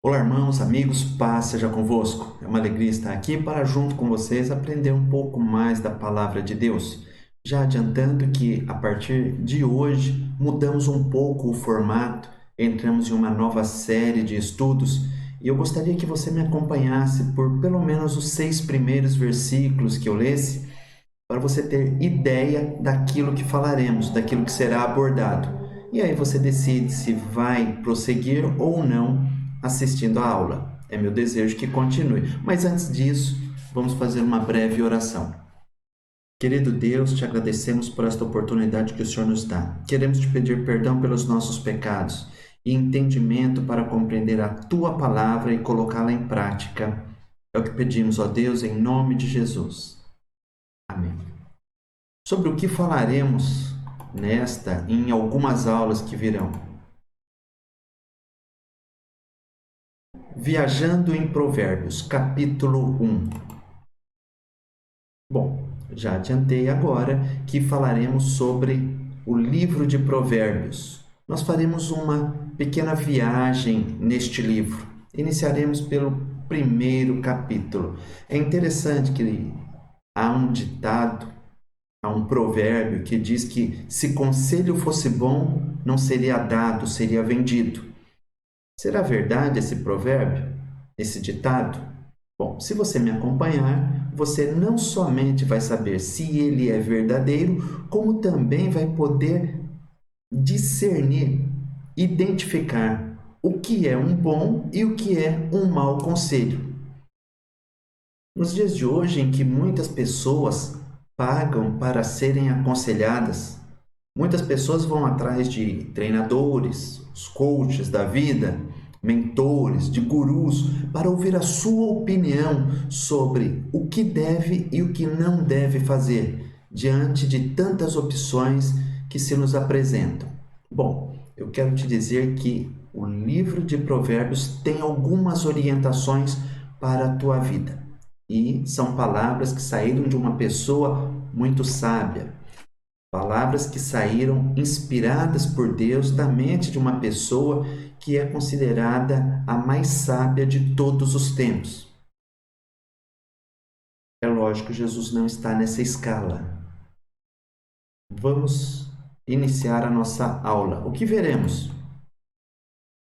Olá, irmãos, amigos, paz seja convosco. É uma alegria estar aqui para, junto com vocês, aprender um pouco mais da palavra de Deus. Já adiantando que, a partir de hoje, mudamos um pouco o formato, entramos em uma nova série de estudos e eu gostaria que você me acompanhasse por pelo menos os 6 primeiros versículos que eu lesse, para você ter ideia daquilo que falaremos, daquilo que será abordado. E aí você decide se vai prosseguir ou não assistindo à aula. É meu desejo que continue. Mas antes disso, vamos fazer uma breve oração. Querido Deus, te agradecemos por esta oportunidade que o Senhor nos dá. Queremos te pedir perdão pelos nossos pecados e entendimento para compreender a tua palavra e colocá-la em prática. É o que pedimos, ó Deus, em nome de Jesus. Amém. Sobre o que falaremos nesta e em algumas aulas que virão. Viajando em Provérbios, capítulo 1. Bom, já adiantei agora que falaremos sobre o livro de Provérbios. Nós faremos uma pequena viagem neste livro. Iniciaremos pelo primeiro capítulo. É interessante que há um ditado, há um provérbio que diz que se conselho fosse bom, não seria dado, seria vendido. Será verdade esse provérbio? Esse ditado? Bom, se você me acompanhar, você não somente vai saber se ele é verdadeiro, como também vai poder discernir, identificar o que é um bom e o que é um mau conselho. Nos dias de hoje, em que muitas pessoas pagam para serem aconselhadas, muitas pessoas vão atrás de treinadores, os coaches da vida, mentores, de gurus, para ouvir a sua opinião sobre o que deve e o que não deve fazer diante de tantas opções que se nos apresentam. Bom, eu quero te dizer que o livro de Provérbios tem algumas orientações para a tua vida. E são palavras que saíram de uma pessoa muito sábia. Palavras que saíram inspiradas por Deus da mente de uma pessoa que é considerada a mais sábia de todos os tempos. É lógico, Jesus não está nessa escala. Vamos iniciar a nossa aula. O que veremos?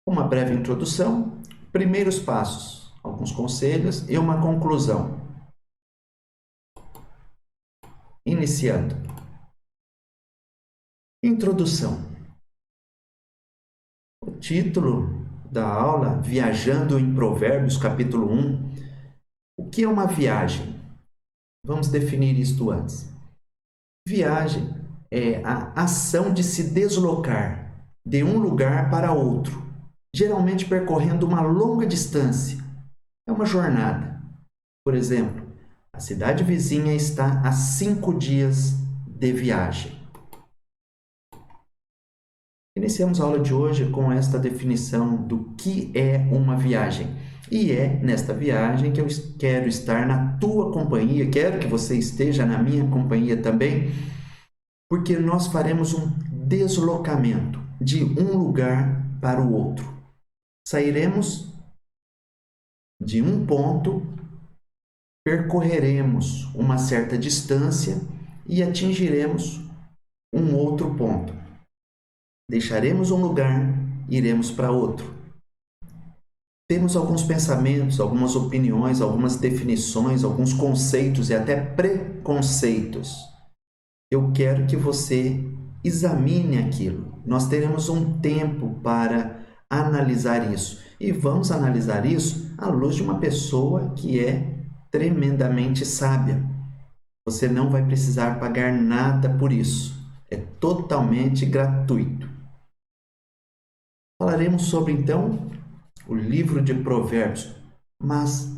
Uma breve introdução, primeiros passos, alguns conselhos e uma conclusão. Iniciando. Introdução. O título da aula, Viajando em Provérbios, capítulo 1. O que é uma viagem? Vamos definir isto antes. Viagem é a ação de se deslocar de um lugar para outro, geralmente percorrendo uma longa distância. É uma jornada. Por exemplo, a cidade vizinha está a 5 dias de viagem. Iniciamos a aula de hoje com esta definição do que é uma viagem. E é nesta viagem que eu quero estar na tua companhia, quero que você esteja na minha companhia também, porque nós faremos um deslocamento de um lugar para o outro. Sairemos de um ponto, percorreremos uma certa distância e atingiremos um outro ponto. Deixaremos um lugar, iremos para outro. Temos alguns pensamentos, algumas opiniões, algumas definições, alguns conceitos e até preconceitos. Eu quero que você examine aquilo. Nós teremos um tempo para analisar isso. E vamos analisar isso à luz de uma pessoa que é tremendamente sábia. Você não vai precisar pagar nada por isso. É totalmente gratuito. Falaremos sobre, então, o livro de Provérbios. Mas,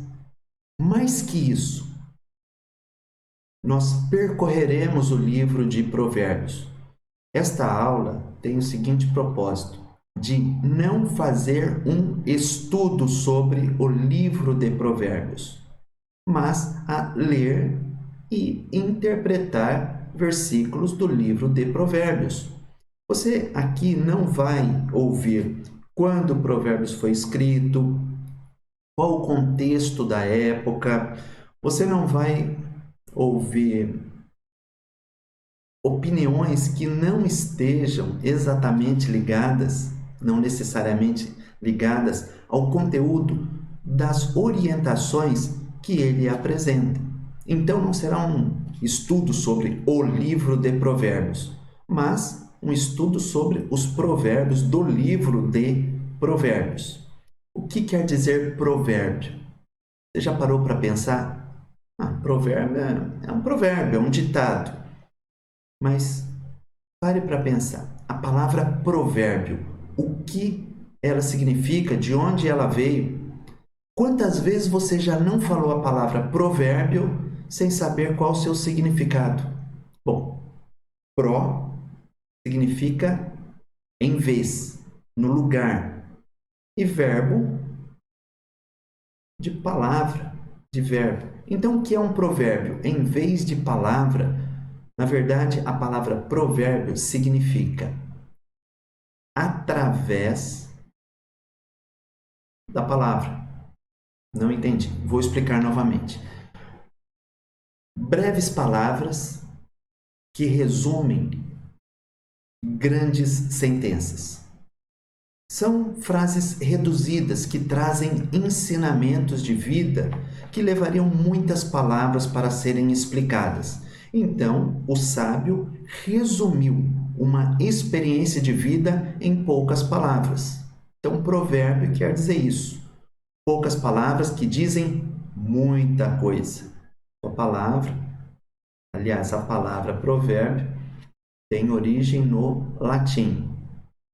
mais que isso, nós percorreremos o livro de Provérbios. Esta aula tem o seguinte propósito: de não fazer um estudo sobre o livro de Provérbios, mas a ler e interpretar versículos do livro de Provérbios. Você aqui não vai ouvir quando Provérbios foi escrito, qual o contexto da época. Você não vai ouvir opiniões que não estejam exatamente ligadas, não necessariamente ligadas ao conteúdo das orientações que ele apresenta. Então não será um estudo sobre o livro de Provérbios, mas um estudo sobre os provérbios do livro de Provérbios. O que quer dizer provérbio? Você já parou para pensar? Provérbio é um provérbio, é um ditado. Mas pare para pensar. A palavra provérbio, o que ela significa, de onde ela veio? Quantas vezes você já não falou a palavra provérbio sem saber qual o seu significado? Bom, pró significa em vez, no lugar, e verbo de palavra, de verbo. Então, o que é um provérbio? Em vez de palavra, na verdade, a palavra provérbio significa através da palavra. Não entendi. Vou explicar novamente. Breves palavras que resumem grandes sentenças. São frases reduzidas que trazem ensinamentos de vida que levariam muitas palavras para serem explicadas. Então, o sábio resumiu uma experiência de vida em poucas palavras. Então, provérbio quer dizer isso. Poucas palavras que dizem muita coisa. A palavra, aliás, a palavra provérbio tem origem no latim.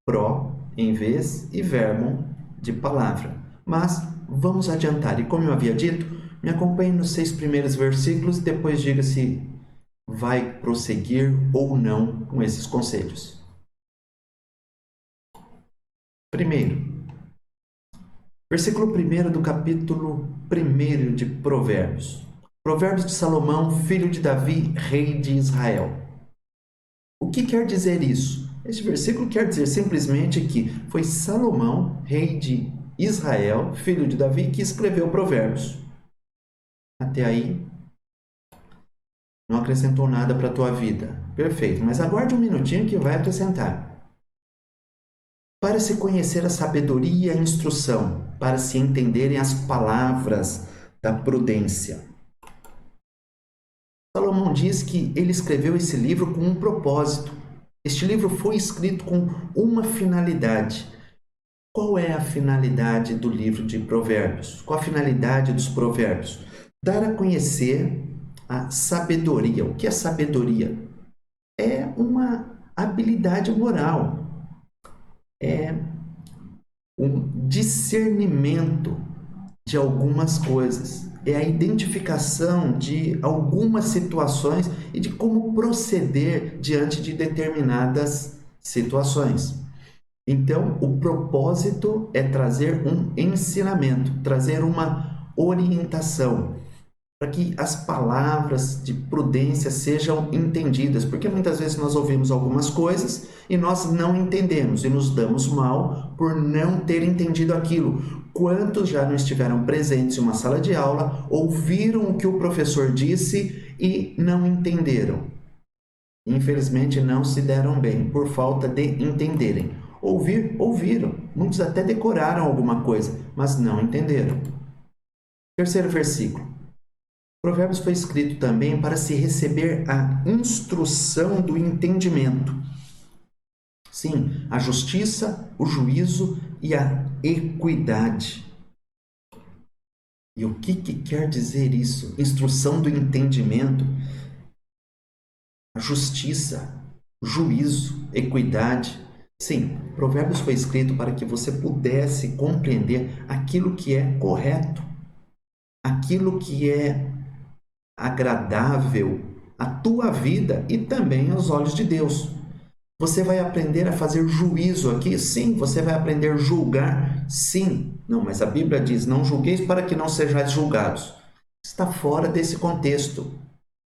Pro, em vez, e verbo, de palavra. Mas vamos adiantar. E como eu havia dito, me acompanhe nos 6 primeiros versículos e depois diga se vai prosseguir ou não com esses conselhos. Primeiro, versículo 1 do capítulo 1 de Provérbios. Provérbios de Salomão, filho de Davi, rei de Israel. O que quer dizer isso? Este versículo quer dizer simplesmente que foi Salomão, rei de Israel, filho de Davi, que escreveu Provérbios. Até aí, não acrescentou nada para a tua vida. Perfeito, mas aguarde um minutinho que vai acrescentar. Para se conhecer a sabedoria e a instrução, para se entenderem as palavras da prudência. Salomão diz que ele escreveu esse livro com um propósito. Este livro foi escrito com uma finalidade. Qual é a finalidade do livro de Provérbios? Qual a finalidade dos provérbios? Dar a conhecer a sabedoria. O que é sabedoria? É uma habilidade moral. É um discernimento de algumas coisas. É a identificação de algumas situações e de como proceder diante de determinadas situações. Então, o propósito é trazer um ensinamento, trazer uma orientação, para que as palavras de prudência sejam entendidas, porque muitas vezes nós ouvimos algumas coisas e nós não entendemos e nos damos mal por não ter entendido aquilo. Quantos já não estiveram presentes em uma sala de aula, ouviram o que o professor disse e não entenderam? Infelizmente não se deram bem por falta de entenderem. Ouviram, muitos até decoraram alguma coisa, mas não entenderam. Terceiro versículo. Provérbios foi escrito também para se receber a instrução do entendimento. Sim, a justiça, o juízo e a equidade. E o que quer dizer isso? Instrução do entendimento, a justiça, juízo, equidade. Sim, Provérbios foi escrito para que você pudesse compreender aquilo que é correto, aquilo que é agradável à tua vida e também aos olhos de Deus. Você vai aprender a fazer juízo aqui? Sim. Você vai aprender a julgar? Sim. Não, mas a Bíblia diz, não julgueis para que não sejais julgados. Está fora desse contexto.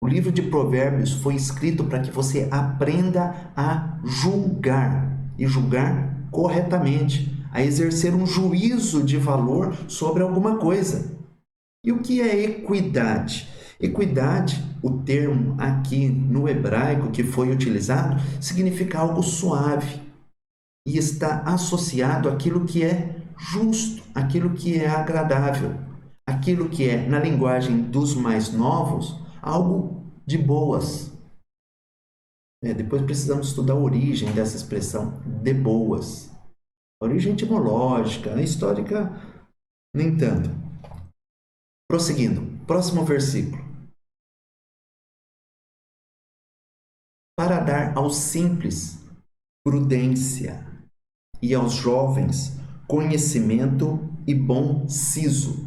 O livro de Provérbios foi escrito para que você aprenda a julgar e julgar corretamente. a exercer um juízo de valor sobre alguma coisa. E o que é equidade? Equidade, o termo aqui no hebraico que foi utilizado, significa algo suave e está associado àquilo que é justo, àquilo que é agradável, aquilo que é, na linguagem dos mais novos, algo de boas. Depois precisamos estudar a origem dessa expressão, de boas. A origem etimológica, a histórica, nem tanto. Prosseguindo, próximo versículo. Para dar aos simples prudência e aos jovens conhecimento e bom siso.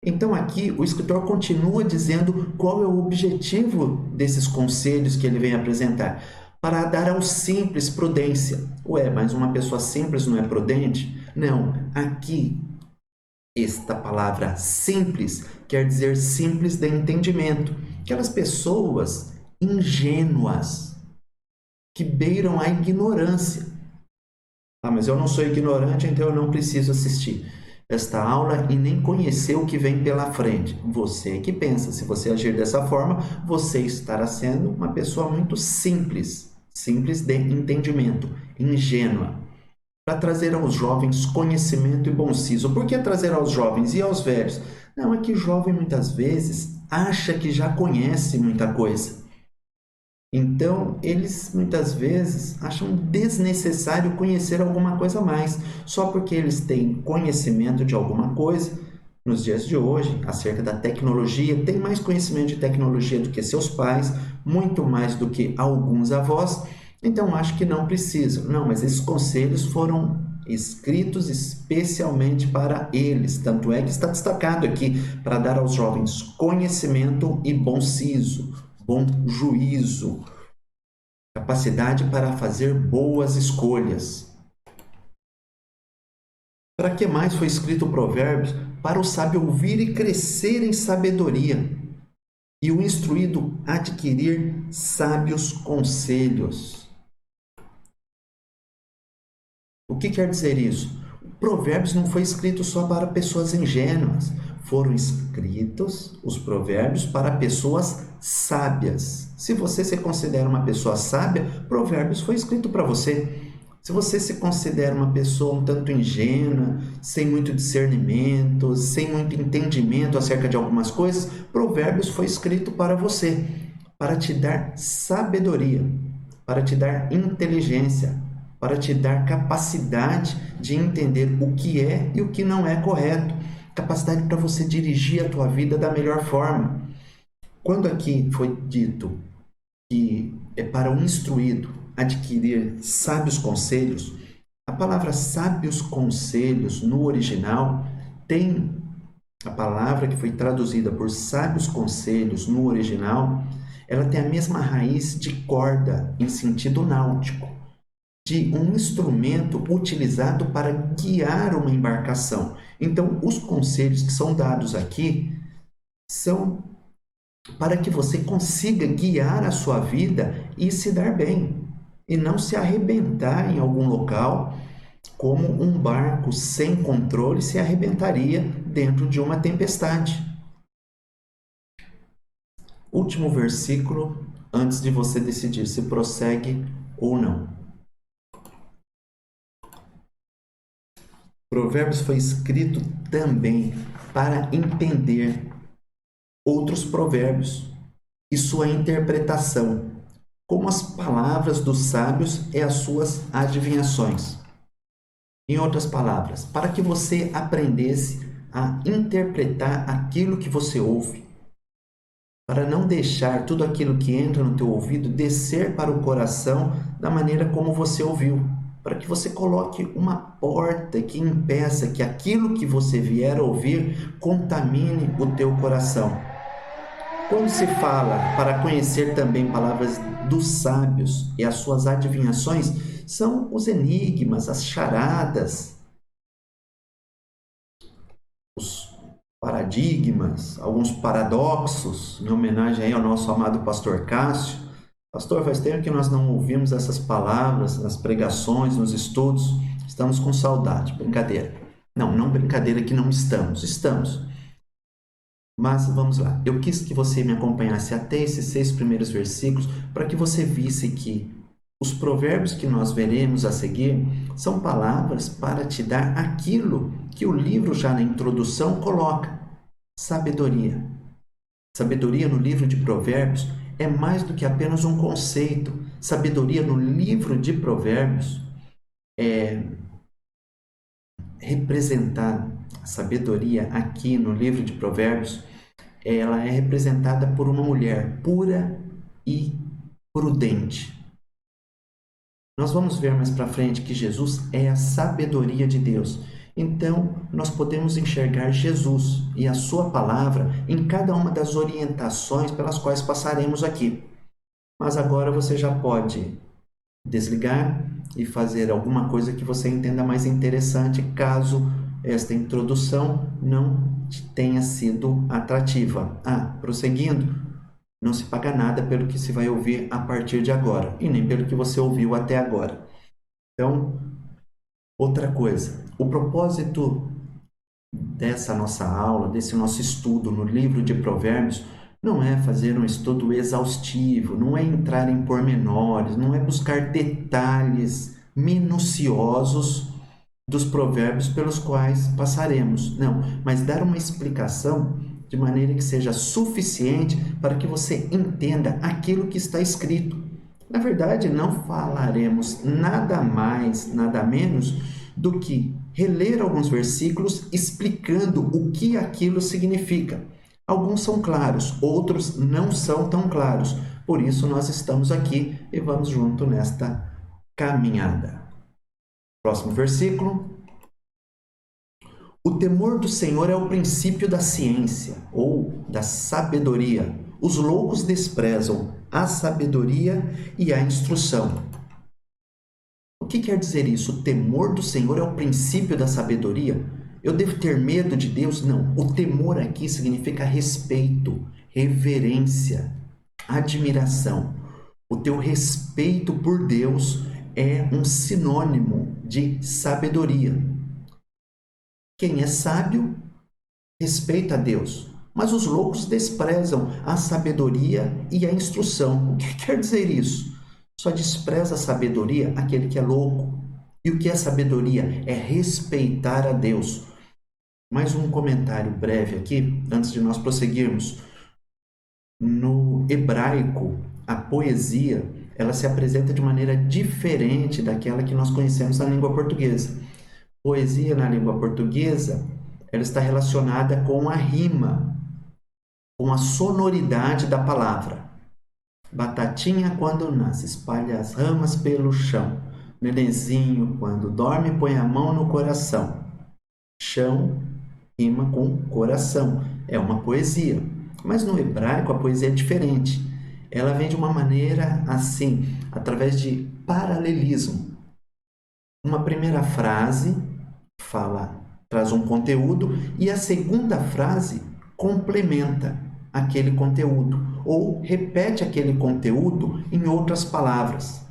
Então aqui o escritor continua dizendo qual é o objetivo desses conselhos que ele vem apresentar. Para dar aos simples prudência. Ué, mas uma pessoa simples não é prudente? Não, aqui esta palavra simples quer dizer simples de entendimento. Aquelas pessoas ingênuas que beiram a ignorância. Ah, mas eu não sou ignorante, então eu não preciso assistir esta aula e nem conhecer o que vem pela frente. Você que pensa, se você agir dessa forma, você estará sendo uma pessoa muito simples, simples de entendimento, ingênua. Para trazer aos jovens conhecimento e bom siso. Por que trazer aos jovens e aos velhos? Não, é que o jovem muitas vezes acha que já conhece muita coisa. Então, eles muitas vezes acham desnecessário conhecer alguma coisa a mais, só porque eles têm conhecimento de alguma coisa. Nos dias de hoje, acerca da tecnologia, tem mais conhecimento de tecnologia do que seus pais, muito mais do que alguns avós, então acho que não precisam. Não, mas esses conselhos foram escritos especialmente para eles, tanto é que está destacado aqui, para dar aos jovens conhecimento e bom siso, bom juízo, capacidade para fazer boas escolhas. Para que mais foi escrito Provérbios? Para o sábio ouvir e crescer em sabedoria, e o instruído adquirir sábios conselhos. O que quer dizer isso? Provérbios não foi escrito só para pessoas ingênuas. Foram escritos os provérbios para pessoas sábias. Se você se considera uma pessoa sábia, Provérbios foi escrito para você. Se você se considera uma pessoa um tanto ingênua, sem muito discernimento, sem muito entendimento acerca de algumas coisas, Provérbios foi escrito para você, para te dar sabedoria, para te dar inteligência, para te dar capacidade de entender o que é e o que não é correto, capacidade para você dirigir a tua vida da melhor forma. Quando aqui foi dito que é para o instruído adquirir sábios conselhos, a palavra sábios conselhos no original tem a palavra que foi traduzida por sábios conselhos no original, ela tem a mesma raiz de corda em sentido náutico, de um instrumento utilizado para guiar uma embarcação. Então, os conselhos que são dados aqui são para que você consiga guiar a sua vida e se dar bem, e não se arrebentar em algum local, como um barco sem controle se arrebentaria dentro de uma tempestade. Último versículo, antes de você decidir se prossegue ou não. Provérbios foi escrito também para entender outros provérbios e sua interpretação, como as palavras dos sábios e as suas adivinhações. Em outras palavras, para que você aprendesse a interpretar aquilo que você ouve, para não deixar tudo aquilo que entra no teu ouvido descer para o coração da maneira como você ouviu, para que você coloque uma porta que impeça que aquilo que você vier a ouvir contamine o teu coração. Quando se fala para conhecer também palavras dos sábios e as suas adivinhações, são os enigmas, as charadas, os paradigmas, alguns paradoxos, em homenagem aí ao nosso amado pastor Cássio. Pastor, faz tempo que nós não ouvimos essas palavras nas pregações, nos estudos. Estamos com saudade. Brincadeira. Não, não brincadeira que não estamos. Estamos. Mas vamos lá. Eu quis que você me acompanhasse até esses 6 primeiros versículos para que você visse que os provérbios que nós veremos a seguir são palavras para te dar aquilo que o livro já na introdução coloca: sabedoria. Sabedoria no livro de Provérbios é mais do que apenas um conceito. Sabedoria no livro de Provérbios é representada, a sabedoria aqui no livro de Provérbios, ela é representada por uma mulher pura e prudente. Nós vamos ver mais para frente que Jesus é a sabedoria de Deus. Então, nós podemos enxergar Jesus e a sua palavra em cada uma das orientações pelas quais passaremos aqui. Mas agora você já pode desligar e fazer alguma coisa que você entenda mais interessante, caso esta introdução não tenha sido atrativa. Prosseguindo, não se paga nada pelo que se vai ouvir a partir de agora, e nem pelo que você ouviu até agora. Então, outra coisa, o propósito dessa nossa aula, desse nosso estudo no livro de Provérbios, não é fazer um estudo exaustivo, não é entrar em pormenores, não é buscar detalhes minuciosos dos provérbios pelos quais passaremos. Não, mas dar uma explicação de maneira que seja suficiente para que você entenda aquilo que está escrito. Na verdade, não falaremos nada mais, nada menos do que reler alguns versículos explicando o que aquilo significa. Alguns são claros, outros não são tão claros. Por isso nós estamos aqui e vamos junto nesta caminhada. Próximo versículo. O temor do Senhor é o princípio da ciência ou da sabedoria. Os loucos desprezam a sabedoria e a instrução. O que quer dizer isso? O temor do Senhor é o princípio da sabedoria? Eu devo ter medo de Deus? Não. O temor aqui significa respeito, reverência, admiração. O teu respeito por Deus é um sinônimo de sabedoria. Quem é sábio respeita a Deus, mas os loucos desprezam a sabedoria e a instrução. O que quer dizer isso? Só despreza a sabedoria aquele que é louco. E o que é sabedoria? É respeitar a Deus. Mais um comentário breve aqui, antes de nós prosseguirmos. No hebraico, a poesia, ela se apresenta de maneira diferente daquela que nós conhecemos na língua portuguesa. Poesia na língua portuguesa, ela está relacionada com a rima, com a sonoridade da palavra. Batatinha quando nasce, espalha as ramas pelo chão. Nenenzinho quando dorme, põe a mão no coração. Chão rima com coração. É uma poesia. Mas no hebraico a poesia é diferente. Ela vem de uma maneira assim, através de paralelismo. Uma primeira frase traz um conteúdo e a segunda frase complementa aquele conteúdo ou repete aquele conteúdo em outras palavras.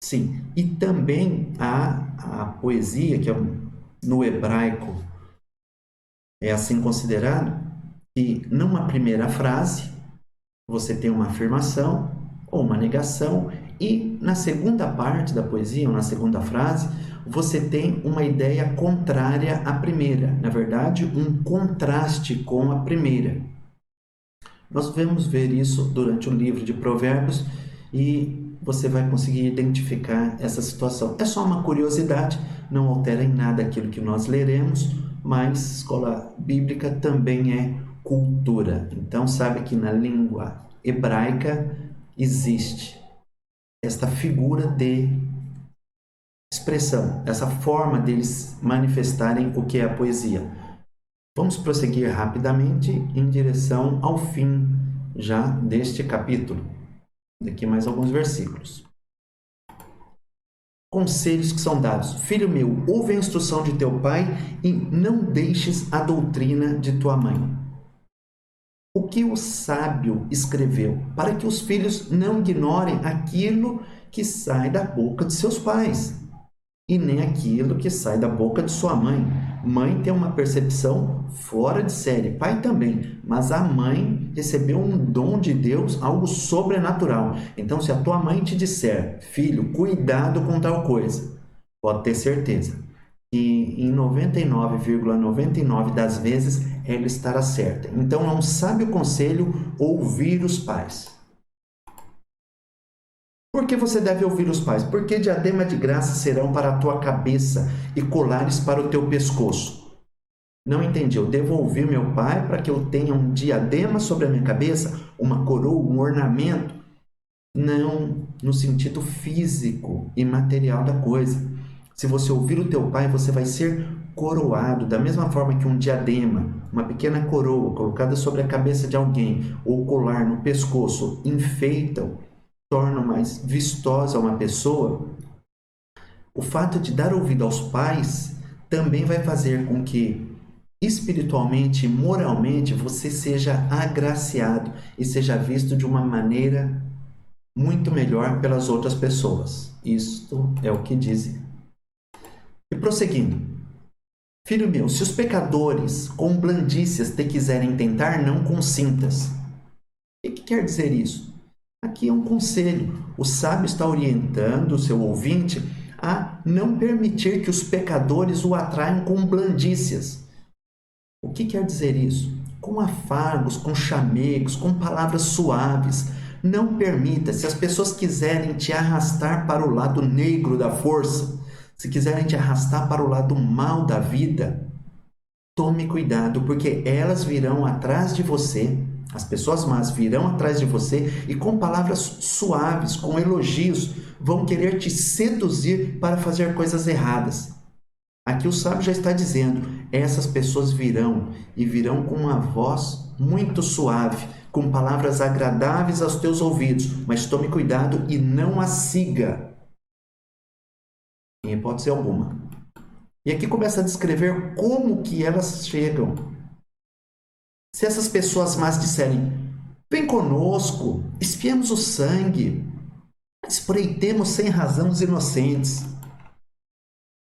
Sim, e também a poesia, que no hebraico é assim considerado, que numa primeira frase você tem uma afirmação ou uma negação e na segunda parte da poesia, ou na segunda frase, você tem uma ideia contrária à primeira. Na verdade, um contraste com a primeira. Nós vamos ver isso durante o livro de Provérbios e você vai conseguir identificar essa situação. É só uma curiosidade, não altera em nada aquilo que nós leremos, mas escola bíblica também é cultura. Então, sabe que na língua hebraica existe esta figura de expressão, essa forma deles manifestarem o que é a poesia. Vamos prosseguir rapidamente em direção ao fim já deste capítulo. Daqui mais alguns versículos. Conselhos que são dados. Filho meu, ouve a instrução de teu pai e não deixes a doutrina de tua mãe. O que o sábio escreveu? Para que os filhos não ignorem aquilo que sai da boca de seus pais. e nem aquilo que sai da boca de sua mãe. Mãe tem uma percepção fora de série, pai também, mas a mãe recebeu um dom de Deus, algo sobrenatural. Então, se a tua mãe te disser, filho, cuidado com tal coisa, pode ter certeza que em 99,99 das vezes ela estará certa. Então, é um sábio conselho ouvir os pais. Por que você deve ouvir os pais? Porque diadema de graça serão para a tua cabeça e colares para o teu pescoço. Não entendi. Eu devo ouvir meu pai para que eu tenha um diadema sobre a minha cabeça? Uma coroa, um ornamento? Não no sentido físico e material da coisa. Se você ouvir o teu pai, você vai ser coroado. Da mesma forma que um diadema, uma pequena coroa colocada sobre a cabeça de alguém, ou colar no pescoço, enfeitam, tornam mais vistosa uma pessoa, o fato de dar ouvido aos pais também vai fazer com que espiritualmente e moralmente você seja agraciado e seja visto de uma maneira muito melhor pelas outras pessoas. Isto é o que dizem. E prosseguindo, filho meu, se os pecadores com blandícias te quiserem tentar, não consintas. O que quer dizer isso? Aqui é um conselho. O sábio está orientando o seu ouvinte a não permitir que os pecadores o atraiam com blandícias. O que quer dizer isso? Com afagos, com chamegos, com palavras suaves. Não permita, se as pessoas quiserem te arrastar para o lado negro da força, se quiserem te arrastar para o lado mal da vida, tome cuidado, porque elas virão atrás de você, as pessoas más virão atrás de você e com palavras suaves, com elogios, vão querer te seduzir para fazer coisas erradas. Aqui o sábio já está dizendo, essas pessoas virão e virão com uma voz muito suave, com palavras agradáveis aos teus ouvidos, mas tome cuidado e não as siga, em hipótese alguma. E aqui começa a descrever como que elas chegam. Se essas pessoas más disserem, vem conosco, espiemos o sangue, espreitemos sem razão os inocentes.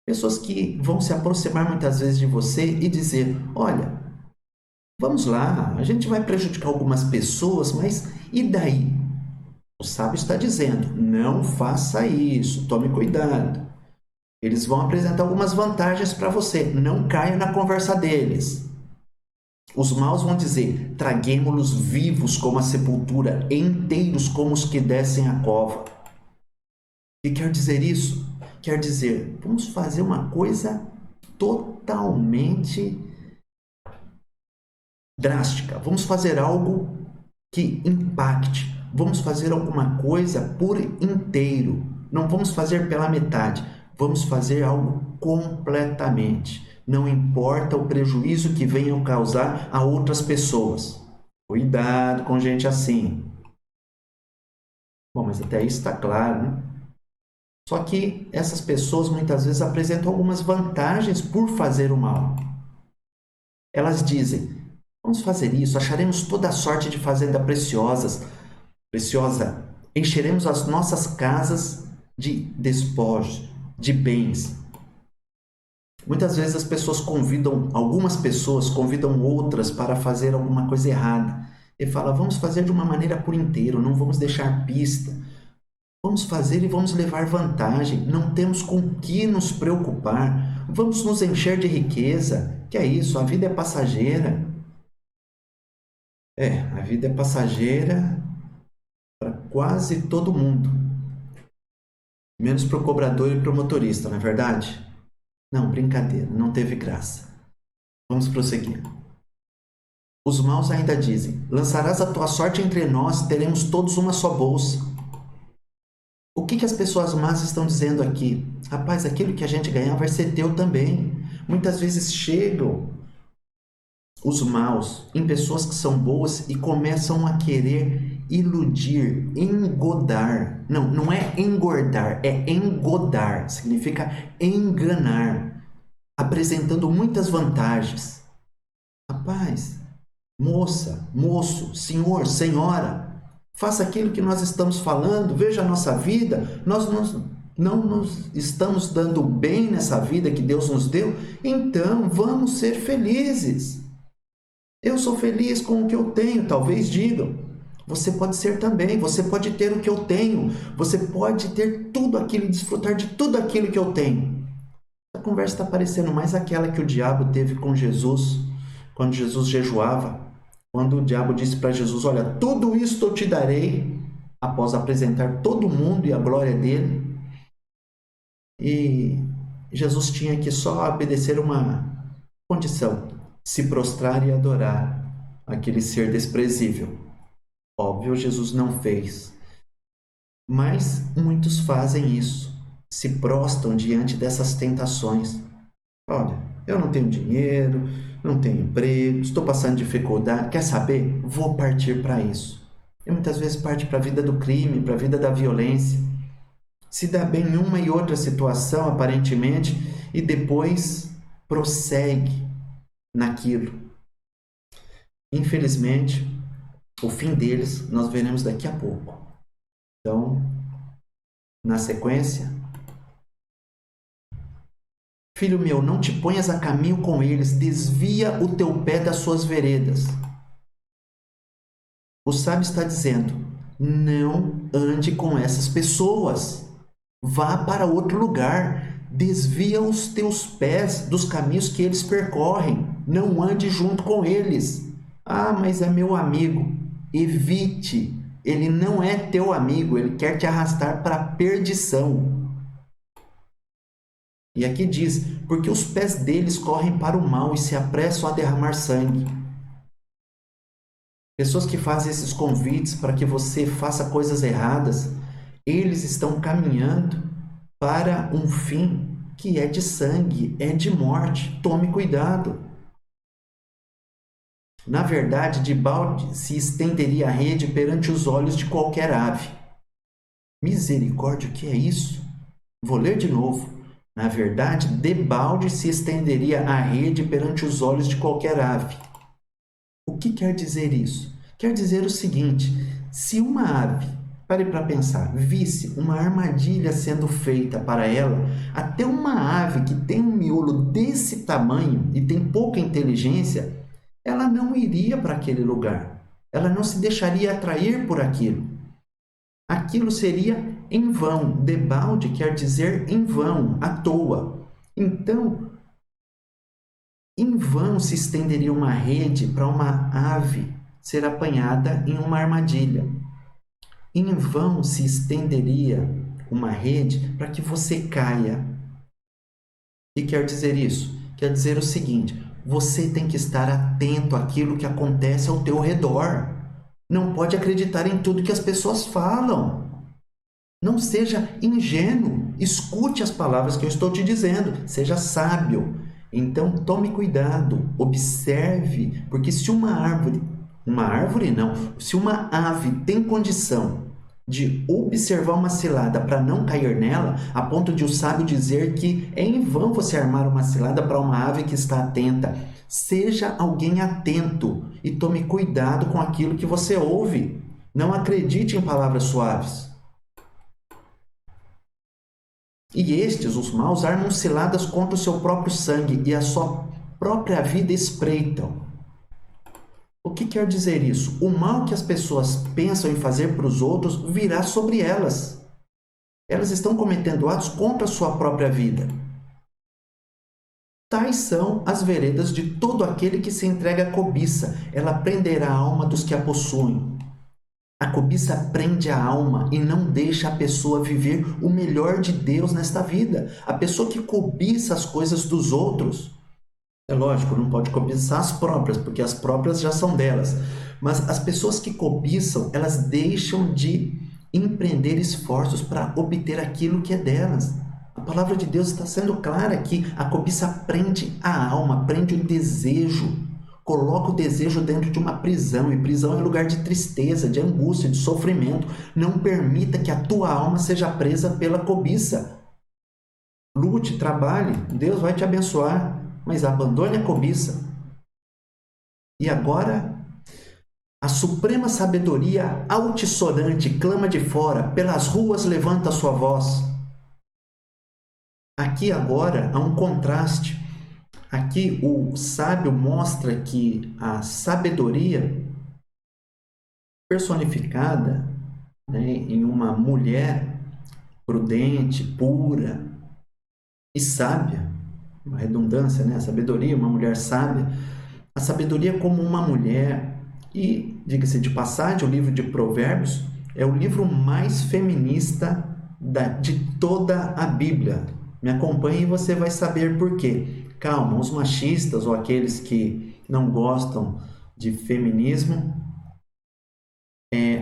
Pessoas que vão se aproximar muitas vezes de você e dizer, olha, vamos lá, a gente vai prejudicar algumas pessoas, mas e daí? O sábio está dizendo, não faça isso, tome cuidado. Eles vão apresentar algumas vantagens para você, não caia na conversa deles. Os maus vão dizer, traguemo-los vivos como a sepultura, inteiros como os que descem a cova. O que quer dizer isso? Quer dizer, vamos fazer uma coisa totalmente drástica. Vamos fazer algo que impacte. Vamos fazer alguma coisa por inteiro. Não vamos fazer pela metade. Vamos fazer algo completamente. Não importa o prejuízo que venham causar a outras pessoas. Cuidado com gente assim. Bom, mas até isso está claro, né? Só que essas pessoas muitas vezes apresentam algumas vantagens por fazer o mal. Elas dizem, vamos fazer isso, acharemos toda a sorte de fazenda preciosa, encheremos as nossas casas de despojos, de bens. Muitas vezes as pessoas algumas pessoas convidam outras para fazer alguma coisa errada. E fala, vamos fazer de uma maneira por inteiro, não vamos deixar pista. Vamos fazer e vamos levar vantagem, não temos com que nos preocupar. Vamos nos encher de riqueza. Que é isso, a vida é passageira. A vida é passageira para quase todo mundo. Menos para o cobrador e para o motorista, não é verdade? Não, brincadeira, não teve graça. Vamos prosseguir. Os maus ainda dizem, lançarás a tua sorte entre nós, teremos todos uma só bolsa. O que as pessoas más estão dizendo aqui? Rapaz, aquilo que a gente ganhar vai ser teu também. Muitas vezes chegam os maus em pessoas que são boas e começam a querer iludir, engodar. Não é engordar, é engodar. Significa enganar, apresentando muitas vantagens. Rapaz, moça, moço, senhor, senhora, faça aquilo que nós estamos falando, veja a nossa vida, nós não nos estamos dando bem nessa vida que Deus nos deu, então vamos ser felizes. Eu sou feliz com o que eu tenho, talvez digam. Você pode ser também, você pode ter o que eu tenho, você pode ter tudo aquilo, desfrutar de tudo aquilo que eu tenho. A conversa está parecendo mais aquela que o diabo teve com Jesus, quando Jesus jejuava, quando o diabo disse para Jesus: olha, tudo isto eu te darei, após apresentar todo mundo e a glória dele. E Jesus tinha que só obedecer uma condição: se prostrar e adorar aquele ser desprezível. Óbvio, Jesus não fez, mas muitos fazem isso, se prostram diante dessas tentações. Olha, eu não tenho dinheiro, não tenho emprego, estou passando dificuldade, quer saber? Vou partir para isso. E muitas vezes parte para a vida do crime, para a vida da violência. Se dá bem em uma e outra situação, aparentemente, e depois prossegue naquilo. Infelizmente, o fim deles nós veremos daqui a pouco. Então, na sequência: filho meu, não te ponhas a caminho com eles, desvia o teu pé das suas veredas. O sábio está dizendo: não ande com essas pessoas. Vá para outro lugar. Desvia os teus pés dos caminhos que eles percorrem. Não ande junto com eles. Ah, mas é meu amigo. Evite. Ele não é teu amigo. Ele quer te arrastar para a perdição. E aqui diz: porque os pés deles correm para o mal e se apressam a derramar sangue. Pessoas que fazem esses convites para que você faça coisas erradas, eles estão caminhando para um fim que é de sangue, é de morte. Tome cuidado. Na verdade, de balde se estenderia a rede perante os olhos de qualquer ave. Misericórdia, o que é isso? Vou ler de novo. Na verdade, de balde se estenderia a rede perante os olhos de qualquer ave. O que quer dizer isso? Quer dizer o seguinte: se uma ave, pare para pensar, visse uma armadilha sendo feita para ela, até uma ave que tem um miolo desse tamanho e tem pouca inteligência, ela não iria para aquele lugar. Ela não se deixaria atrair por aquilo. Aquilo seria em vão. Debalde quer dizer em vão, à toa. Então, em vão se estenderia uma rede para uma ave ser apanhada em uma armadilha. Em vão se estenderia uma rede para que você caia. O que quer dizer isso? Quer dizer o seguinte: você tem que estar atento àquilo que acontece ao teu redor. Não pode acreditar em tudo que as pessoas falam. Não seja ingênuo. Escute as palavras que eu estou te dizendo. Seja sábio. Então, tome cuidado. Observe, porque se se uma ave tem condição de observar uma cilada para não cair nela, a ponto de o sábio dizer que é em vão você armar uma cilada para uma ave que está atenta. Seja alguém atento e tome cuidado com aquilo que você ouve. Não acredite em palavras suaves. E estes, os maus, armam ciladas contra o seu próprio sangue e a sua própria vida espreitam. O que quer dizer isso? O mal que as pessoas pensam em fazer para os outros virá sobre elas. Elas estão cometendo atos contra a sua própria vida. Tais são as veredas de todo aquele que se entrega à cobiça. Ela prenderá a alma dos que a possuem. A cobiça prende a alma e não deixa a pessoa viver o melhor de Deus nesta vida. A pessoa que cobiça as coisas dos outros, é lógico, não pode cobiçar as próprias, porque as próprias já são delas. Mas as pessoas que cobiçam, elas deixam de empreender esforços para obter aquilo que é delas. A palavra de Deus está sendo clara aqui. A cobiça prende a alma, prende o desejo. Coloca o desejo dentro de uma prisão, e prisão é lugar de tristeza, de angústia, de sofrimento. Não permita que a tua alma seja presa pela cobiça. Lute, trabalhe, Deus vai te abençoar, mas abandone a cobiça. E agora, a suprema sabedoria altissonante clama de fora, pelas ruas levanta a sua voz. Aqui agora há um contraste. Aqui o sábio mostra que a sabedoria personificada, né, em uma mulher prudente, pura e sábia, uma redundância, né? A sabedoria, uma mulher sábia, a sabedoria como uma mulher, e diga-se de passagem, o livro de Provérbios é o livro mais feminista de toda a Bíblia. Me acompanhe e você vai saber por quê. Calma, os machistas ou aqueles que não gostam de feminismo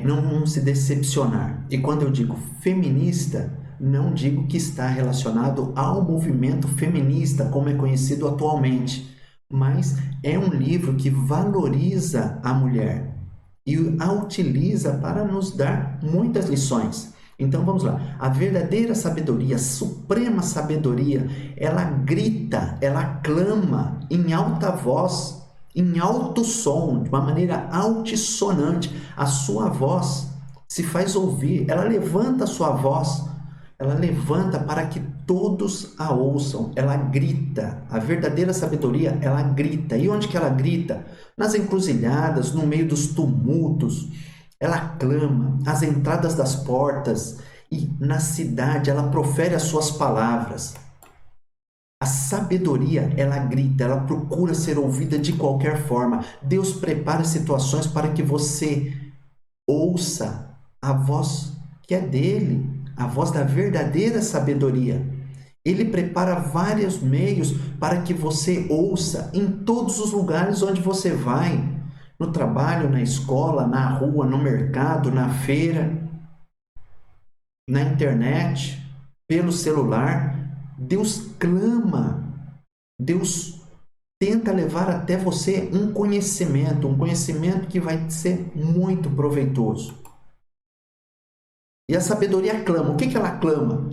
não vão se decepcionar. E quando eu digo feminista, não digo que está relacionado ao movimento feminista, como é conhecido atualmente, mas é um livro que valoriza a mulher e a utiliza para nos dar muitas lições. Então vamos lá. A verdadeira sabedoria, a suprema sabedoria, ela grita, ela clama em alta voz, em alto som, de uma maneira altissonante. A sua voz se faz ouvir, ela levanta a sua voz, ela levanta para que todos a ouçam, ela grita. A verdadeira sabedoria, ela grita. E onde que ela grita? Nas encruzilhadas, no meio dos tumultos. Ela clama às entradas das portas e na cidade ela profere as suas palavras. A sabedoria, ela grita, ela procura ser ouvida de qualquer forma. Deus prepara situações para que você ouça a voz que é dele, a voz da verdadeira sabedoria. Ele prepara vários meios para que você ouça em todos os lugares onde você vai. No trabalho, na escola, na rua, no mercado, na feira, na internet, pelo celular. Deus clama, Deus tenta levar até você um conhecimento que vai ser muito proveitoso. E a sabedoria clama. O que ela clama?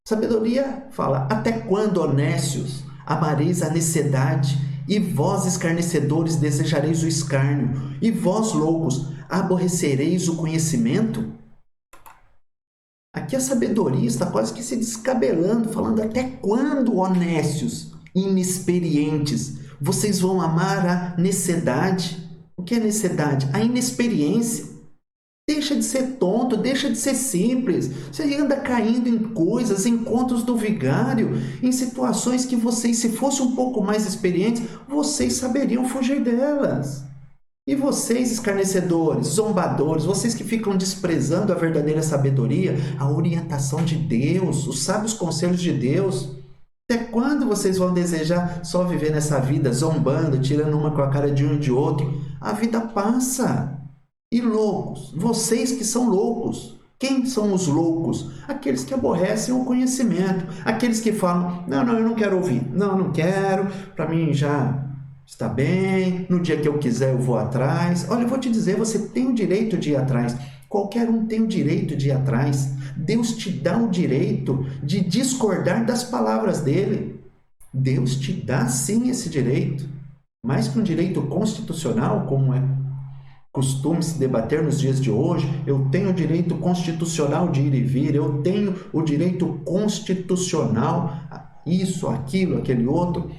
A sabedoria fala: até quando, honestos, amareis a necessidade, e vós, escarnecedores, desejareis o escárnio, e vós, loucos, aborrecereis o conhecimento? Aqui a sabedoria está quase que se descabelando, falando: até quando, honestos, inexperientes, vocês vão amar a necessidade? O que é necessidade? A inexperiência. Deixa de ser tonto, deixa de ser simples. Você anda caindo em coisas, em contos do vigário, em situações que vocês, se fossem um pouco mais experientes, vocês saberiam fugir delas. E vocês, escarnecedores, zombadores, vocês que ficam desprezando a verdadeira sabedoria, a orientação de Deus, os sábios conselhos de Deus, até quando vocês vão desejar só viver nessa vida zombando, tirando uma com a cara de um e de outro? A vida passa. E loucos, vocês que são loucos. Quem são os loucos? Aqueles que aborrecem o conhecimento, aqueles que falam: não, eu não quero ouvir, não quero, para mim já está bem, no dia que eu quiser eu vou atrás. Olha, eu vou te dizer, você tem o direito de ir atrás, qualquer um tem o direito de ir atrás. Deus te dá o direito de discordar das palavras dele. Deus te dá sim esse direito, mais que um direito constitucional, como é costume se debater nos dias de hoje. Eu tenho o direito constitucional de ir e vir, eu tenho o direito constitucional, isso, aquilo, aquele outro.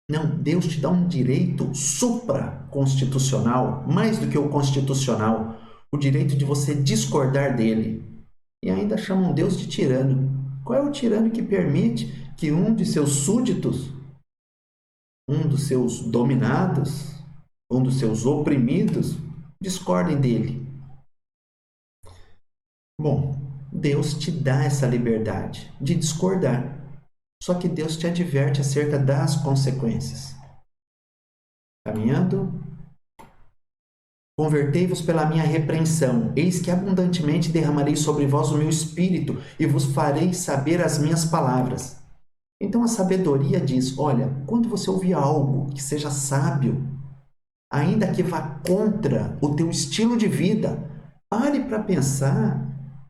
Não, Deus te dá um direito supraconstitucional, mais do que o constitucional, o direito de você discordar dele. E ainda chamam Deus de tirano. Qual é o tirano que permite que um de seus súditos, um dos seus dominados, um dos seus oprimidos, discordem dele? Bom, Deus te dá essa liberdade de discordar. Só que Deus te adverte acerca das consequências. Caminhando, convertei-vos pela minha repreensão, eis que abundantemente derramarei sobre vós o meu espírito e vos farei saber as minhas palavras. Então a sabedoria diz: olha, quando você ouvir algo que seja sábio, ainda que vá contra o teu estilo de vida, pare para pensar,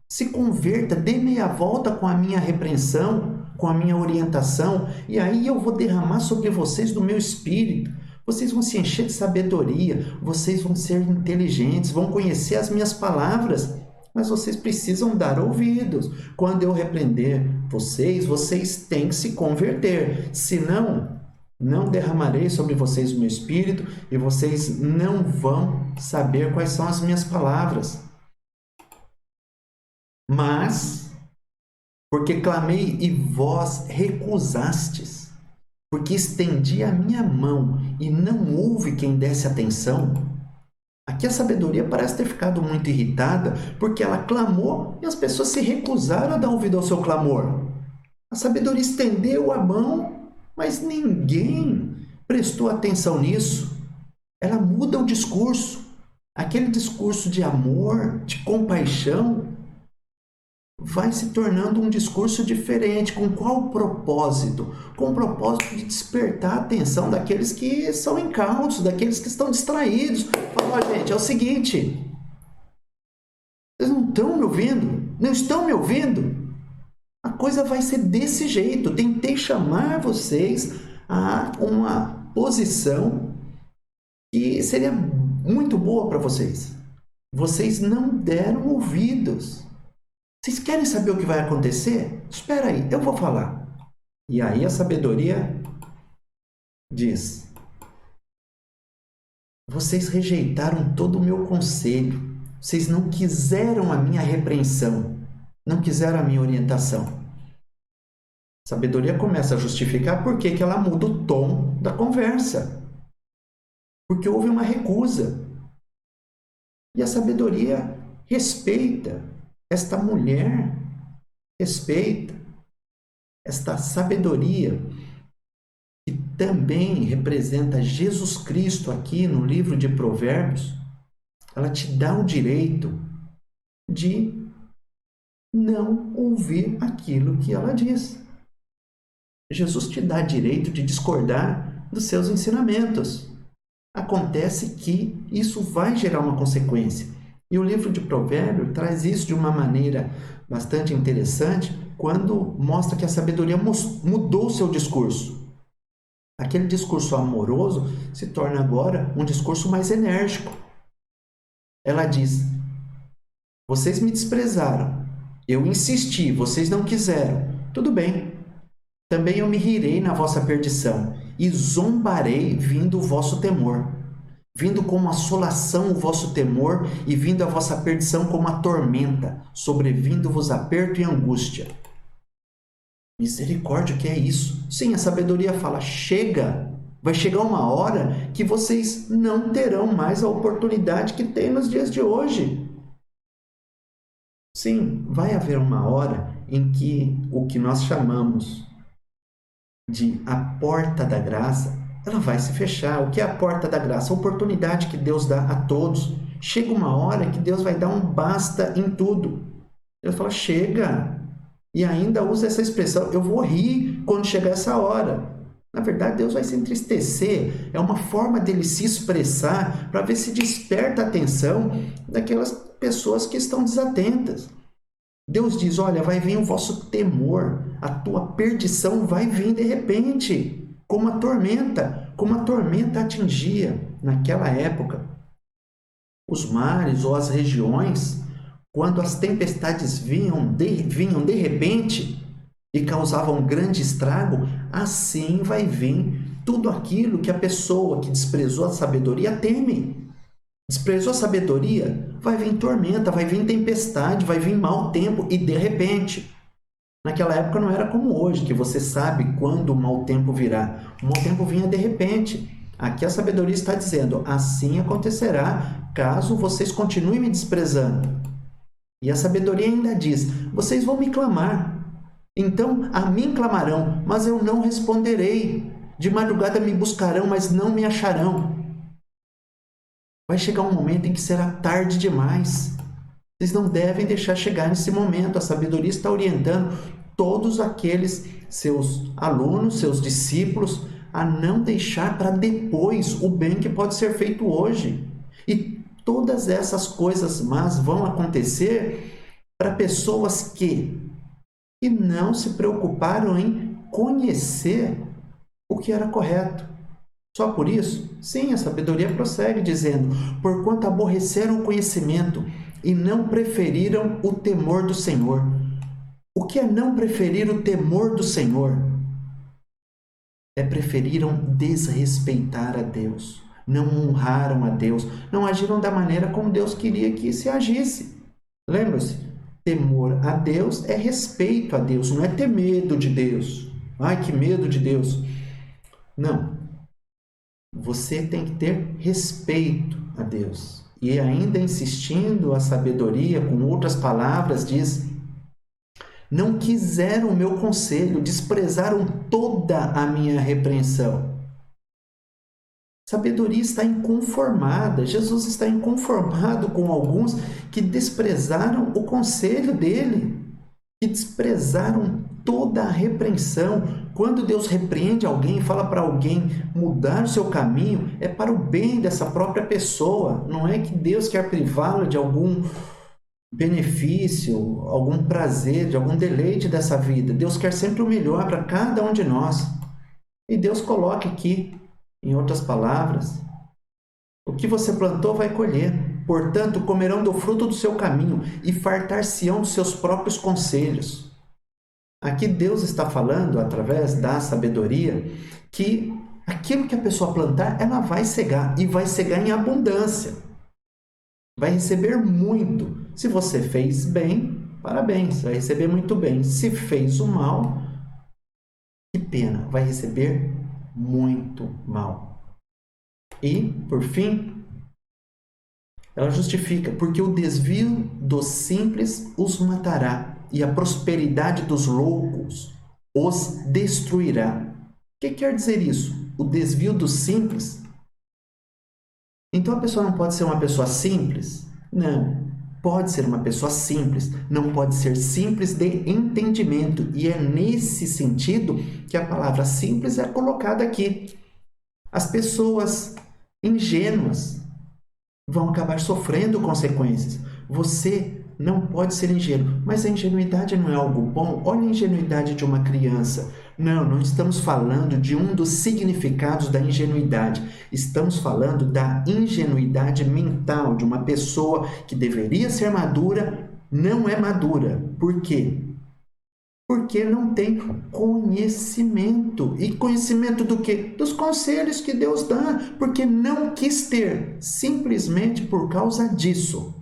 se converta, dê meia volta com a minha repreensão, com a minha orientação, e aí eu vou derramar sobre vocês do meu espírito. Vocês vão se encher de sabedoria, vocês vão ser inteligentes, vão conhecer as minhas palavras. mas vocês precisam dar ouvidos. Quando eu repreender vocês, vocês têm que se converter. Senão, não derramarei sobre vocês o meu espírito e vocês não vão saber quais são as minhas palavras. Mas, porque clamei e vós recusastes, porque estendi a minha mão e não houve quem desse atenção. Aqui a sabedoria parece ter ficado muito irritada porque ela clamou e as pessoas se recusaram a dar ouvido ao seu clamor. A sabedoria estendeu a mão, mas ninguém prestou atenção nisso. Ela muda o discurso. Aquele discurso de amor, de compaixão, vai se tornando um discurso diferente. Com qual propósito? Com o propósito de despertar a atenção daqueles que são incautos, daqueles que estão distraídos. Fala, gente, é o seguinte, vocês não estão me ouvindo? Não estão me ouvindo? A coisa vai ser desse jeito. Tentei chamar vocês a uma posição que seria muito boa para vocês. Vocês não deram ouvidos. Vocês querem saber o que vai acontecer? Espera aí, eu vou falar. E aí a sabedoria diz: vocês rejeitaram todo o meu conselho. Vocês não quiseram a minha repreensão. Não quiseram a minha orientação. A sabedoria começa a justificar por que ela muda o tom da conversa. Porque houve uma recusa. E a sabedoria respeita esta mulher, respeita esta sabedoria que também representa Jesus Cristo aqui no livro de Provérbios. Ela te dá o direito de não ouvir aquilo que ela diz. Jesus te dá direito de discordar dos seus ensinamentos. Acontece que isso vai gerar uma consequência. E o livro de Provérbios traz isso de uma maneira bastante interessante quando mostra que a sabedoria mudou o seu discurso. Aquele discurso amoroso se torna agora um discurso mais enérgico. Ela diz: vocês me desprezaram, eu insisti, vocês não quiseram. Tudo bem. Também eu me rirei na vossa perdição e zombarei vindo o vosso temor. Vindo como assolação o vosso temor e vindo a vossa perdição como a tormenta, sobrevindo-vos aperto e angústia. Misericórdia, o que é isso? Sim, a sabedoria fala, chega, vai chegar uma hora que vocês não terão mais a oportunidade que tem nos dias de hoje. Sim, vai haver uma hora em que o que nós chamamos de a porta da graça, ela vai se fechar. O que é a porta da graça? A oportunidade que Deus dá a todos. Chega uma hora que Deus vai dar um basta em tudo. Ele fala, chega. E ainda usa essa expressão, eu vou rir quando chegar essa hora. Na verdade, Deus vai se entristecer. É uma forma dele se expressar para ver se desperta a atenção daquelas pessoas que estão desatentas. Deus diz, olha, vai vir o vosso temor. A tua perdição vai vir de repente. Como a tormenta atingia naquela época os mares ou as regiões, quando as tempestades vinham de repente e causavam grande estrago, assim vai vir tudo aquilo que a pessoa que desprezou a sabedoria teme. Desprezou a sabedoria, vai vir tormenta, vai vir tempestade, vai vir mau tempo e de repente. Naquela época não era como hoje, que você sabe quando o mau tempo virá. O mau tempo vinha de repente. Aqui a sabedoria está dizendo, assim acontecerá caso vocês continuem me desprezando. E a sabedoria ainda diz, vocês vão me clamar. Então a mim clamarão, mas eu não responderei. De madrugada me buscarão, mas não me acharão. Vai chegar um momento em que será tarde demais. Vocês não devem deixar chegar nesse momento. A sabedoria está orientando todos aqueles seus alunos, seus discípulos, a não deixar para depois o bem que pode ser feito hoje. E todas essas coisas más vão acontecer para pessoas que não se preocuparam em conhecer o que era correto. Só por isso? Sim, a sabedoria prossegue dizendo, porquanto aborreceram o conhecimento, e não preferiram o temor do Senhor. O que é não preferir o temor do Senhor? É preferiram desrespeitar a Deus, não honraram a Deus, não agiram da maneira como Deus queria que se agisse. Lembra-se? Temor a Deus é respeito a Deus, não é ter medo de Deus. Ai, que medo de Deus. Não. Você tem que ter respeito a Deus. E ainda insistindo a sabedoria, com outras palavras, diz: não quiseram o meu conselho, desprezaram toda a minha repreensão. Sabedoria está inconformada. Jesus está inconformado com alguns que desprezaram o conselho dele, que desprezaram toda a repreensão. Quando Deus repreende alguém, fala para alguém mudar o seu caminho, é para o bem dessa própria pessoa. Não é que Deus quer privá-la de algum benefício, algum prazer, de algum deleite dessa vida. Deus quer sempre o melhor para cada um de nós. E Deus coloca aqui, em outras palavras, o que você plantou vai colher. Portanto, comerão do fruto do seu caminho e fartar-se-ão dos seus próprios conselhos. Aqui Deus está falando, através da sabedoria, que aquilo que a pessoa plantar, ela vai cegar, e vai cegar em abundância. Vai receber muito. Se você fez bem, parabéns, vai receber muito bem. Se fez o mal, que pena, vai receber muito mal. E, por fim, ela justifica, porque o desvio dos simples os matará, e a prosperidade dos loucos os destruirá. O que quer dizer isso? O desvio dos simples? Então a pessoa não pode ser uma pessoa simples? Não. Pode ser uma pessoa simples, não pode ser simples de entendimento. E é nesse sentido que a palavra simples é colocada aqui. As pessoas ingênuas vão acabar sofrendo consequências. Você não pode ser ingênuo, mas a ingenuidade não é algo bom. Olha a ingenuidade de uma criança. Não estamos falando de um dos significados da ingenuidade. Estamos falando da ingenuidade mental de uma pessoa que deveria ser madura, não é madura. Por quê? Porque não tem conhecimento. E conhecimento do quê? Dos conselhos que Deus dá. Porque não quis ter, simplesmente por causa disso.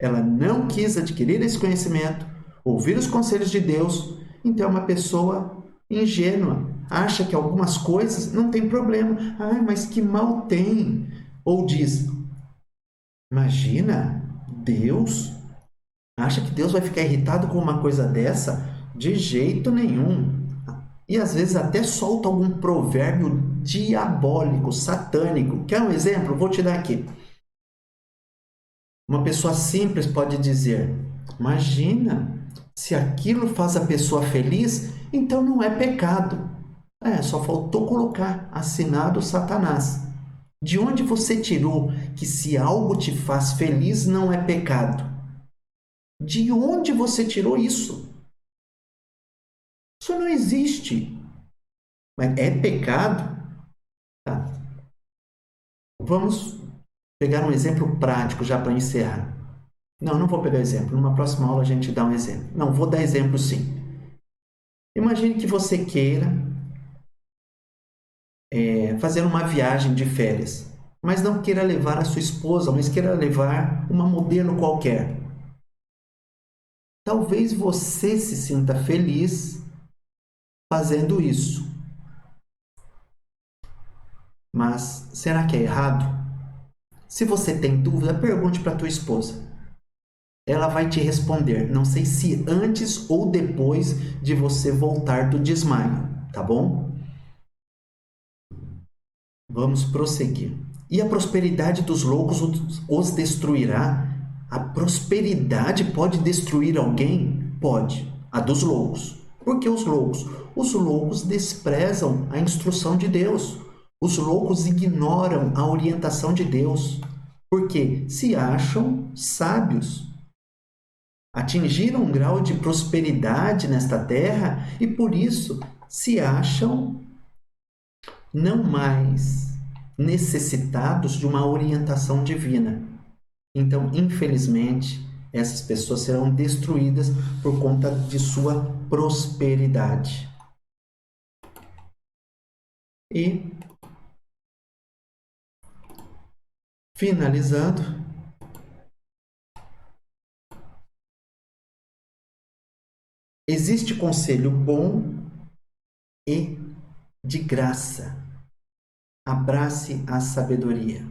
Ela não quis adquirir esse conhecimento, ouvir os conselhos de Deus. Então é uma pessoa ingênua. Acha que algumas coisas não tem problema. Ah, mas que mal tem. Ou diz, imagina, Deus? Acha que Deus vai ficar irritado com uma coisa dessa? De jeito nenhum. E às vezes até solta algum provérbio diabólico, satânico. Quer um exemplo? Vou te dar aqui. Uma pessoa simples pode dizer, imagina, se aquilo faz a pessoa feliz, então não é pecado. Só faltou colocar assinado Satanás. De onde você tirou que se algo te faz feliz não é pecado? De onde você tirou isso? Isso não existe. Mas é pecado? Tá. Vamos pegar um exemplo prático já para encerrar. Não vou pegar exemplo. Numa próxima aula a gente dá um exemplo. Não, vou dar exemplo sim. Imagine que você queira fazer uma viagem de férias, mas não queira levar a sua esposa, mas queira levar uma modelo qualquer. Talvez você se sinta feliz fazendo isso. Mas será que é errado? Se você tem dúvida, pergunte para a tua esposa. Ela vai te responder, não sei se antes ou depois de você voltar do desmaio, tá bom? Vamos prosseguir. E a prosperidade dos loucos os destruirá? A prosperidade pode destruir alguém? Pode. A dos loucos. Por que os loucos? Os loucos desprezam a instrução de Deus. Os loucos ignoram a orientação de Deus, porque se acham sábios. Atingiram um grau de prosperidade nesta terra e por isso se acham não mais necessitados de uma orientação divina. Então, infelizmente, essas pessoas serão destruídas por conta de sua prosperidade. E, finalizando, existe conselho bom e de graça. Abrace a sabedoria.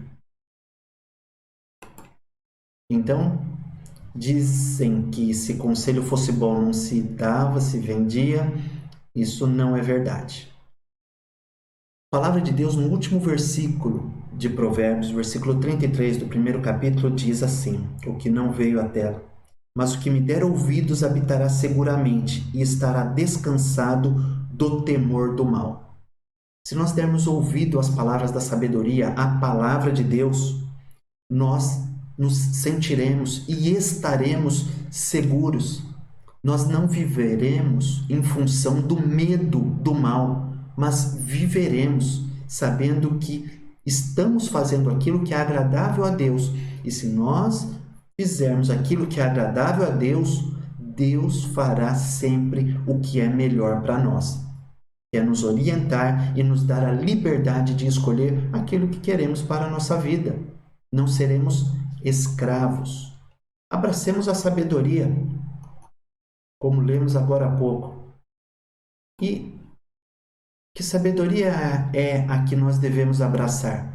Então, dizem que se conselho fosse bom não se dava, se vendia. Isso não é verdade. A palavra de Deus, no último versículo de Provérbios, versículo 33 do primeiro capítulo, diz assim: o que não veio à tela, mas o que me der ouvidos habitará seguramente e estará descansado do temor do mal. Se nós dermos ouvido às palavras da sabedoria, à palavra de Deus, nós nos sentiremos e estaremos seguros. Nós não viveremos em função do medo do mal, mas viveremos sabendo que estamos fazendo aquilo que é agradável a Deus. E se nós fizermos aquilo que é agradável a Deus, Deus fará sempre o que é melhor para nós. Que é nos orientar e nos dar a liberdade de escolher aquilo que queremos para a nossa vida. Não seremos escravos. Abracemos a sabedoria, como lemos agora há pouco. E que sabedoria é a que nós devemos abraçar?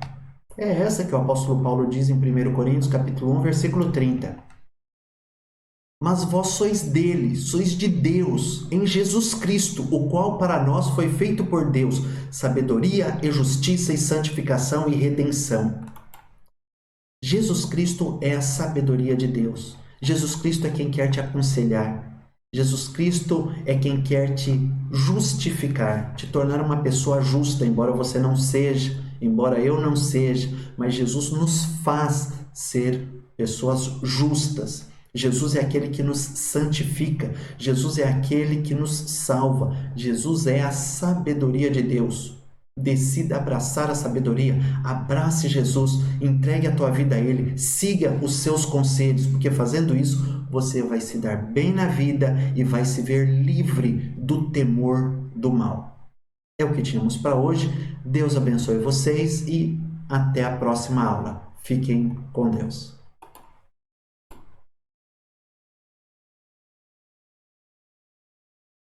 É essa que o apóstolo Paulo diz em 1 Coríntios, capítulo 1, versículo 30. Mas vós sois dele, sois de Deus, em Jesus Cristo, o qual para nós foi feito por Deus, sabedoria e justiça e santificação e redenção. Jesus Cristo é a sabedoria de Deus. Jesus Cristo é quem quer te aconselhar. Jesus Cristo é quem quer te justificar, te tornar uma pessoa justa, embora você não seja, embora eu não seja, mas Jesus nos faz ser pessoas justas. Jesus é aquele que nos santifica. Jesus é aquele que nos salva. Jesus é a sabedoria de Deus. Decida abraçar a sabedoria, abrace Jesus, entregue a tua vida a Ele, siga os seus conselhos, porque fazendo isso você vai se dar bem na vida e vai se ver livre do temor do mal. É o que tínhamos para hoje. Deus abençoe vocês e até a próxima aula. Fiquem com Deus.